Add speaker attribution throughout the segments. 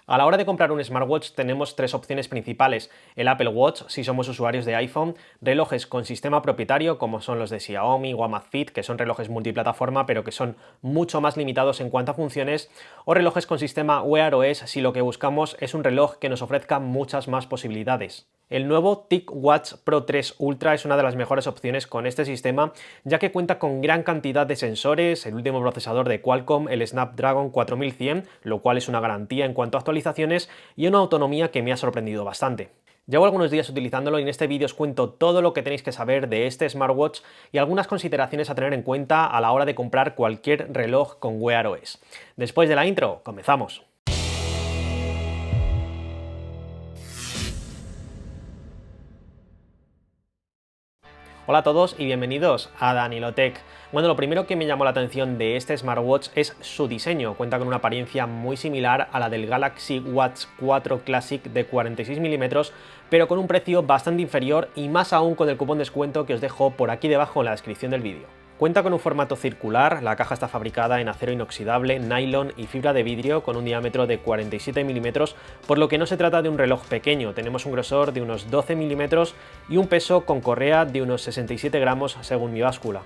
Speaker 1: A la hora de comprar un smartwatch tenemos tres opciones principales: el Apple Watch si somos usuarios de iPhone, relojes con sistema propietario como son los de Xiaomi o Amazfit, que son relojes multiplataforma pero que son mucho más limitados en cuanto a funciones, o relojes con sistema Wear OS si lo que buscamos es un reloj que nos ofrezca muchas más posibilidades. El nuevo TicWatch Pro 3 Ultra es una de las mejores opciones con este sistema, ya que cuenta con gran cantidad de sensores, el último procesador de Qualcomm, el Snapdragon 4100, lo cual es una garantía en cuanto a actualizaciones, y una autonomía que me ha sorprendido bastante. Llevo algunos días utilizándolo y en este vídeo os cuento todo lo que tenéis que saber de este smartwatch y algunas consideraciones a tener en cuenta a la hora de comprar cualquier reloj con Wear OS. Después de la intro, comenzamos. Hola a todos y bienvenidos a Danilotech. Bueno, lo primero que me llamó la atención de este smartwatch es su diseño. Cuenta con una apariencia muy similar a la del Galaxy Watch 4 Classic de 46 mm, pero con un precio bastante inferior y más aún con el cupón descuento que os dejo por aquí debajo en la descripción del vídeo. Cuenta con un formato circular, la caja está fabricada en acero inoxidable, nylon y fibra de vidrio con un diámetro de 47 mm, por lo que no se trata de un reloj pequeño. Tenemos un grosor de unos 12 mm y un peso con correa de unos 67 gramos según mi báscula.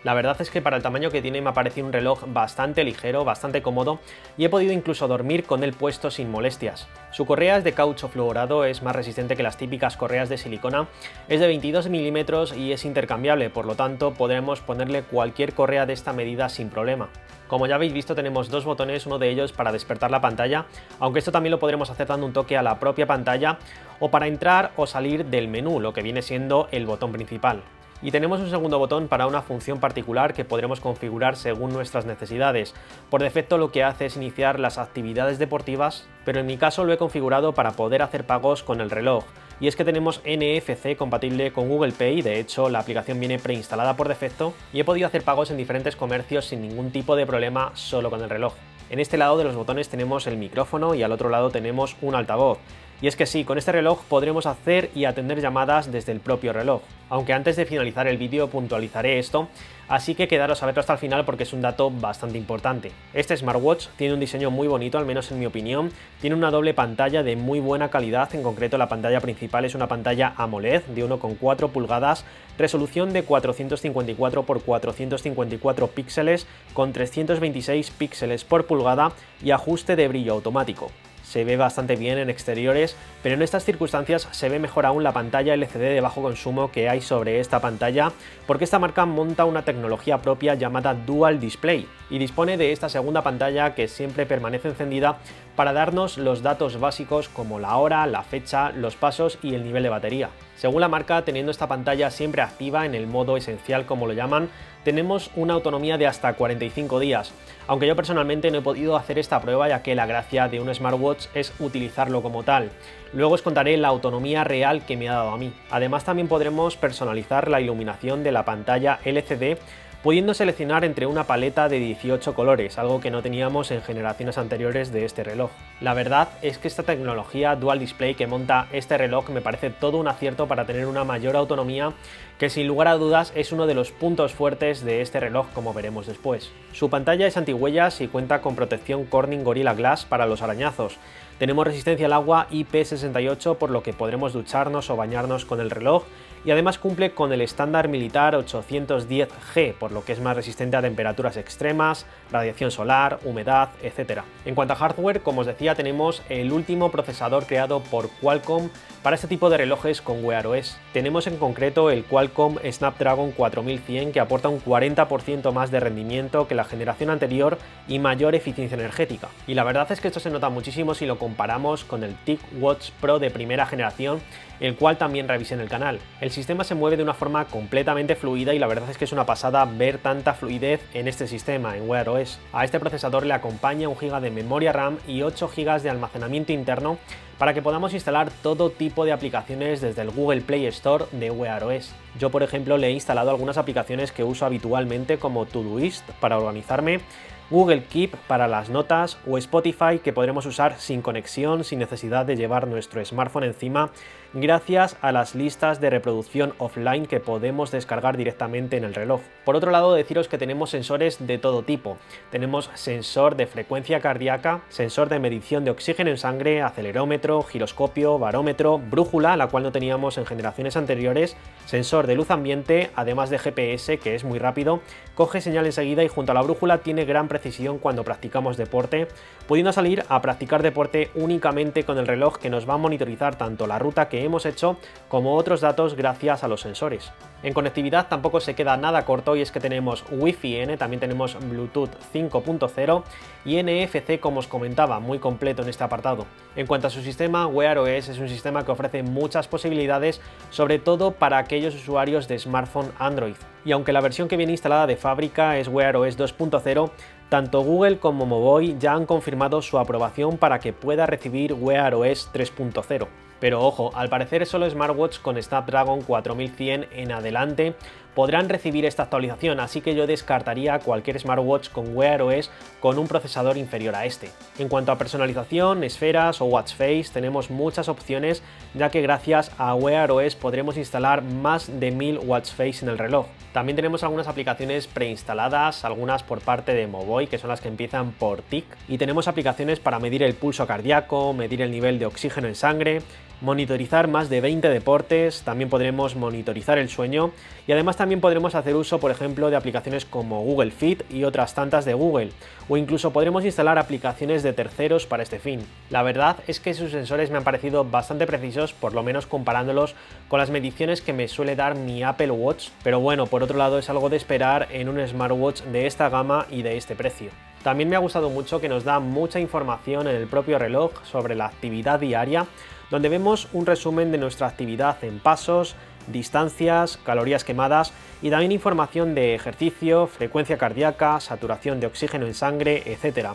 Speaker 1: La verdad es que para el tamaño que tiene me ha parecido un reloj bastante ligero, bastante cómodo y he podido incluso dormir con él puesto sin molestias. Su correa es de caucho fluorado, es más resistente que las típicas correas de silicona, es de 22 mm y es intercambiable, por lo tanto podremos ponerle cualquier correa de esta medida sin problema. Como ya habéis visto tenemos dos botones, uno de ellos para despertar la pantalla, aunque esto también lo podremos hacer dando un toque a la propia pantalla, o para entrar o salir del menú, lo que viene siendo el botón principal. Y tenemos un segundo botón para una función particular que podremos configurar según nuestras necesidades. Por defecto lo que hace es iniciar las actividades deportivas, pero en mi caso lo he configurado para poder hacer pagos con el reloj. Y es que tenemos NFC compatible con Google Pay, de hecho la aplicación viene preinstalada por defecto y he podido hacer pagos en diferentes comercios sin ningún tipo de problema solo con el reloj. En este lado de los botones tenemos el micrófono y al otro lado tenemos un altavoz. Y es que sí, con este reloj podremos hacer y atender llamadas desde el propio reloj. Aunque antes de finalizar el vídeo puntualizaré esto, así que quedaros a verlo hasta el final porque es un dato bastante importante. Este smartwatch tiene un diseño muy bonito, al menos en mi opinión. Tiene una doble pantalla de muy buena calidad, en concreto la pantalla principal es una pantalla AMOLED de 1,4 pulgadas, resolución de 454 x 454 píxeles con 326 píxeles por pulgada y ajuste de brillo automático. Se ve bastante bien en exteriores, pero en estas circunstancias se ve mejor aún la pantalla LCD de bajo consumo que hay sobre esta pantalla, porque esta marca monta una tecnología propia llamada Dual Display y dispone de esta segunda pantalla que siempre permanece encendida para darnos los datos básicos como la hora, la fecha, los pasos y el nivel de batería. Según la marca, teniendo esta pantalla siempre activa en el modo esencial como lo llaman, tenemos una autonomía de hasta 45 días, aunque yo personalmente no he podido hacer esta prueba ya que la gracia de un smartwatch es utilizarlo como tal. Luego os contaré la autonomía real que me ha dado a mí. Además también podremos personalizar la iluminación de la pantalla LCD, pudiendo seleccionar entre una paleta de 18 colores, algo que no teníamos en generaciones anteriores de este reloj. La verdad es que esta tecnología Dual Display que monta este reloj me parece todo un acierto para tener una mayor autonomía, que sin lugar a dudas es uno de los puntos fuertes de este reloj, como veremos después. Su pantalla es antihuellas y cuenta con protección Corning Gorilla Glass para los arañazos. Tenemos resistencia al agua IP68, por lo que podremos ducharnos o bañarnos con el reloj, y además cumple con el estándar militar 810G, por lo que es más resistente a temperaturas extremas, radiación solar, humedad, etc. En cuanto a hardware, como os decía, tenemos el último procesador creado por Qualcomm para este tipo de relojes con Wear OS. Tenemos en concreto el Qualcomm Snapdragon 4100, que aporta un 40% más de rendimiento que la generación anterior y mayor eficiencia energética. Y la verdad es que esto se nota muchísimo si lo comparamos con el TicWatch Pro de primera generación, el cual también revisé en el canal. El sistema se mueve de una forma completamente fluida y la verdad es que es una pasada ver tanta fluidez en este sistema, en Wear OS. A este procesador le acompaña 1 GB de memoria RAM y 8 GB de almacenamiento interno para que podamos instalar todo tipo de aplicaciones desde el Google Play Store de Wear OS. Yo, por ejemplo, le he instalado algunas aplicaciones que uso habitualmente como Todoist para organizarme, Google Keep para las notas o Spotify, que podremos usar sin conexión, sin necesidad de llevar nuestro smartphone encima, gracias a las listas de reproducción offline que podemos descargar directamente en el reloj. Por otro lado, deciros que tenemos sensores de todo tipo. Tenemos sensor de frecuencia cardíaca, sensor de medición de oxígeno en sangre, acelerómetro, giroscopio, barómetro, brújula, la cual no teníamos en generaciones anteriores, sensor de luz ambiente, además de GPS, que es muy rápido, coge señal enseguida y junto a la brújula tiene gran precisión cuando practicamos deporte, pudiendo salir a practicar deporte únicamente con el reloj, que nos va a monitorizar tanto la ruta que hemos hecho como otros datos gracias a los sensores. En conectividad tampoco se queda nada corto, y es que tenemos Wi-Fi N, también tenemos Bluetooth 5.0 y NFC, como os comentaba, muy completo en este apartado. En cuanto a su sistema, Wear OS es un sistema que ofrece muchas posibilidades, sobre todo para aquellos usuarios de smartphone Android. Y aunque la versión que viene instalada de fábrica es Wear OS 2.0, tanto Google como Moboy ya han confirmado su aprobación para que pueda recibir Wear OS 3.0. Pero ojo, al parecer solo smartwatch con Snapdragon 4100 en adelante podrán recibir esta actualización, así que yo descartaría cualquier smartwatch con Wear OS con un procesador inferior a este. En cuanto a personalización, esferas o watch face, tenemos muchas opciones, ya que gracias a Wear OS podremos instalar más de 1000 watch face en el reloj. También tenemos algunas aplicaciones preinstaladas, algunas por parte de Moboy, que son las que empiezan por TIC, y tenemos aplicaciones para medir el pulso cardíaco, medir el nivel de oxígeno en sangre, monitorizar más de 20 deportes, también podremos monitorizar el sueño, y además también podremos hacer uso, por ejemplo, de aplicaciones como Google Fit y otras tantas de Google, o incluso podremos instalar aplicaciones de terceros para este fin. La verdad es que sus sensores me han parecido bastante precisos, por lo menos comparándolos con las mediciones que me suele dar mi Apple Watch, pero bueno, por otro lado es algo de esperar en un smartwatch de esta gama y de este precio. También me ha gustado mucho que nos da mucha información en el propio reloj sobre la actividad diaria, donde vemos un resumen de nuestra actividad en pasos, distancias, calorías quemadas y también información de ejercicio, frecuencia cardíaca, saturación de oxígeno en sangre, etc.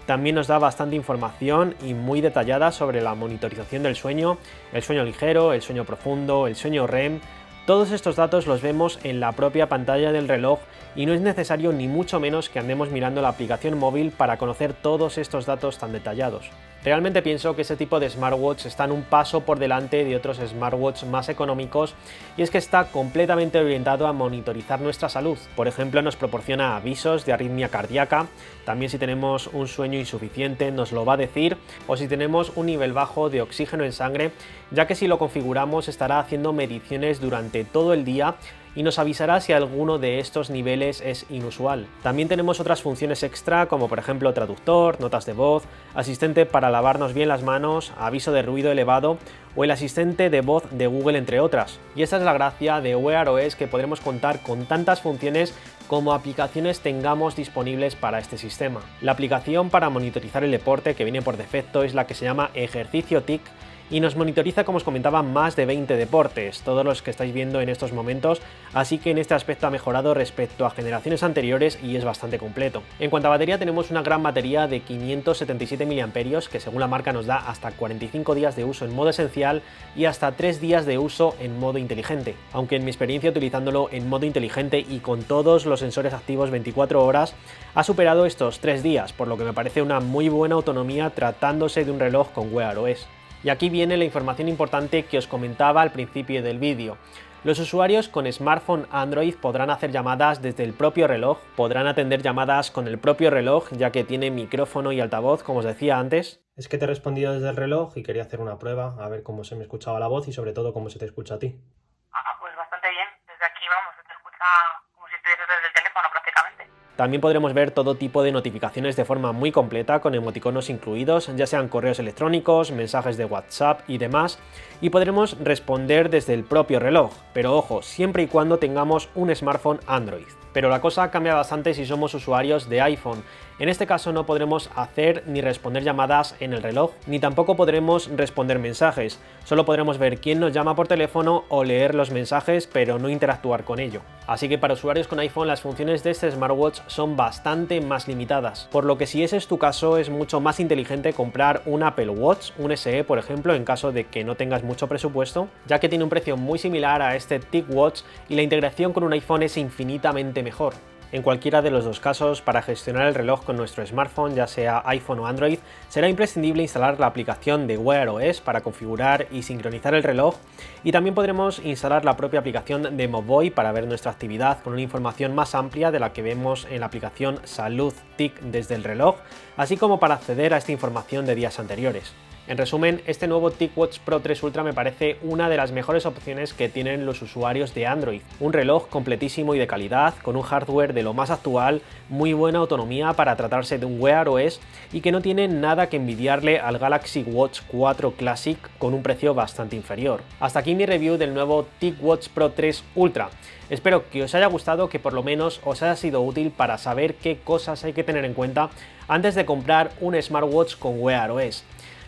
Speaker 1: También nos da bastante información y muy detallada sobre la monitorización del sueño, el sueño ligero, el sueño profundo, el sueño REM. Todos estos datos los vemos en la propia pantalla del reloj y no es necesario ni mucho menos que andemos mirando la aplicación móvil para conocer todos estos datos tan detallados. Realmente pienso que ese tipo de smartwatch están un paso por delante de otros smartwatch más económicos, y es que está completamente orientado a monitorizar nuestra salud. Por ejemplo, nos proporciona avisos de arritmia cardíaca, también si tenemos un sueño insuficiente nos lo va a decir, o si tenemos un nivel bajo de oxígeno en sangre, ya que si lo configuramos estará haciendo mediciones durante todo el día y nos avisará si alguno de estos niveles es inusual. También tenemos otras funciones extra, como por ejemplo traductor, notas de voz, asistente para lavarnos bien las manos, aviso de ruido elevado o el asistente de voz de Google, entre otras. Y esta es la gracia de Wear OS, que podremos contar con tantas funciones como aplicaciones tengamos disponibles para este sistema. La aplicación para monitorizar el deporte que viene por defecto es la que se llama Ejercicio TIC, y nos monitoriza, como os comentaba, más de 20 deportes, todos los que estáis viendo en estos momentos, así que en este aspecto ha mejorado respecto a generaciones anteriores y es bastante completo. En cuanto a batería, tenemos una gran batería de 577 mAh, que según la marca nos da hasta 45 días de uso en modo esencial y hasta 3 días de uso en modo inteligente, aunque en mi experiencia utilizándolo en modo inteligente y con todos los sensores activos 24 horas, ha superado estos 3 días, por lo que me parece una muy buena autonomía tratándose de un reloj con Wear OS. Y aquí viene la información importante que os comentaba al principio del vídeo. Los usuarios con smartphone Android podrán hacer llamadas desde el propio reloj, podrán atender llamadas con el propio reloj, ya que tiene micrófono y altavoz, como os decía antes. Es que te he respondido desde el reloj y quería hacer una prueba, a ver cómo se me escuchaba la voz y sobre todo cómo se te escucha a ti.
Speaker 2: Pues bastante bien. Desde aquí, vamos, se te escucha como si estuvieses desde el teléfono prácticamente.
Speaker 1: También podremos ver todo tipo de notificaciones de forma muy completa, con emoticonos incluidos, ya sean correos electrónicos, mensajes de WhatsApp y demás, y podremos responder desde el propio reloj, pero ojo, siempre y cuando tengamos un smartphone Android. Pero la cosa cambia bastante si somos usuarios de iPhone. En este caso no podremos hacer ni responder llamadas en el reloj, ni tampoco podremos responder mensajes. Solo podremos ver quién nos llama por teléfono o leer los mensajes, pero no interactuar con ello. Así que para usuarios con iPhone las funciones de este smartwatch son bastante más limitadas, por lo que si ese es tu caso es mucho más inteligente comprar un Apple Watch, un SE por ejemplo, en caso de que no tengas mucho presupuesto, ya que tiene un precio muy similar a este TicWatch y la integración con un iPhone es infinitamente mejor. En cualquiera de los dos casos, para gestionar el reloj con nuestro smartphone, ya sea iPhone o Android, será imprescindible instalar la aplicación de Wear OS para configurar y sincronizar el reloj, y también podremos instalar la propia aplicación de Mobvoi para ver nuestra actividad con una información más amplia de la que vemos en la aplicación Salud TIC desde el reloj, así como para acceder a esta información de días anteriores. En resumen, este nuevo TicWatch Pro 3 Ultra me parece una de las mejores opciones que tienen los usuarios de Android. Un reloj completísimo y de calidad, con un hardware de lo más actual, muy buena autonomía para tratarse de un Wear OS y que no tiene nada que envidiarle al Galaxy Watch 4 Classic con un precio bastante inferior. Hasta aquí mi review del nuevo TicWatch Pro 3 Ultra. Espero que os haya gustado, que por lo menos os haya sido útil para saber qué cosas hay que tener en cuenta antes de comprar un smartwatch con Wear OS.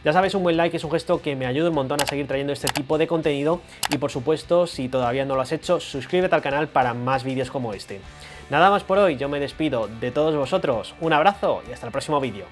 Speaker 1: Ya sabéis, un buen like es un gesto que me ayuda un montón a seguir trayendo este tipo de contenido y, por supuesto, si todavía no lo has hecho, suscríbete al canal para más vídeos como este. Nada más por hoy, yo me despido de todos vosotros, un abrazo y hasta el próximo vídeo.